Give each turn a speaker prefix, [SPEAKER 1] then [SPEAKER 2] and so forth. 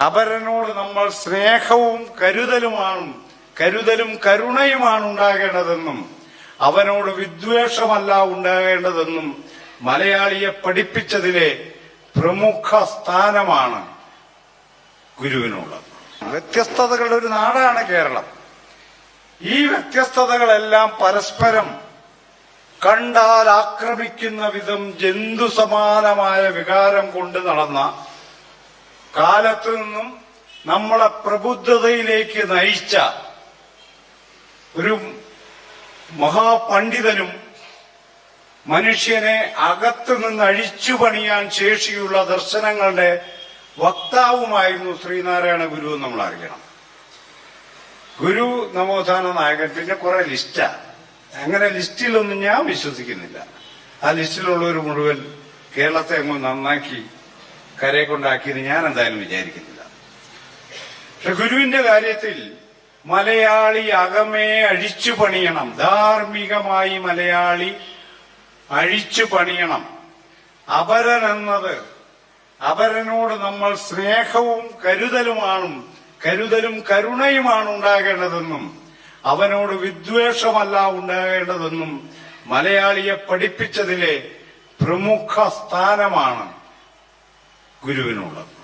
[SPEAKER 1] അപരനോട് നമ്മൾ സ്നേഹവും കരുതലും കരുണയുമാണ് ഉണ്ടാകേണ്ടതെന്നും അവനോട് വിദ്വേഷമല്ല ഉണ്ടാകേണ്ടതെന്നും മലയാളിയെ പഠിപ്പിച്ചതിലെ പ്രമുഖ സ്ഥാനമാണ് ഗുരുവിനുള്ളത്. വ്യത്യസ്തതകളുടെ ഒരു നാടാണ് കേരളം. ഈ വ്യത്യസ്തതകളെല്ലാം പരസ്പരം കണ്ടാൽ ആക്രമിക്കുന്ന വിധം ജന്തു സമാനമായ വികാരം കൊണ്ട് നടന്ന കാലത്ത് നിന്നും നമ്മളെ പ്രബുദ്ധതയിലേക്ക് നയിച്ച ഒരു മഹാപണ്ഡിതനും മനുഷ്യനെ അകത്തു നിന്ന് അഴിച്ചു പണിയാൻ ശേഷിയുള്ള ദർശനങ്ങളുടെ വക്താവുമായിരുന്നു ശ്രീനാരായണ ഗുരു എന്ന് നമ്മൾ അറിയണം. ഗുരു നവോത്ഥാന നായകൻ, പിന്നെ കുറെ ലിസ്റ്റാ. അങ്ങനെ ലിസ്റ്റിലൊന്നും ഞാൻ വിശ്വസിക്കുന്നില്ല. ആ ലിസ്റ്റിലുള്ളവർ മുഴുവൻ കേരളത്തെ അങ്ങ് നന്നാക്കി കരയെ കൊണ്ടാക്കിയെന്ന് ഞാൻ എന്തായാലും വിചാരിക്കുന്നില്ല. പക്ഷെ ഗുരുവിന്റെ കാര്യത്തിൽ മലയാളി അകമേ അഴിച്ചു പണിയണം. ധാർമ്മികമായി മലയാളി അഴിച്ചു പണിയണം. അപരനെന്നത്, അപരനോട് നമ്മൾ സ്നേഹവും കരുതലും കരുണയുമാണ് ഉണ്ടാകേണ്ടതെന്നും അവനോട് വിദ്വേഷമല്ല ഉണ്ടാകേണ്ടതെന്നും മലയാളിയെ പഠിപ്പിച്ചതിലെ പ്രമുഖ സ്ഥാനമാണ് ഗുരുവിനുള്ളത്.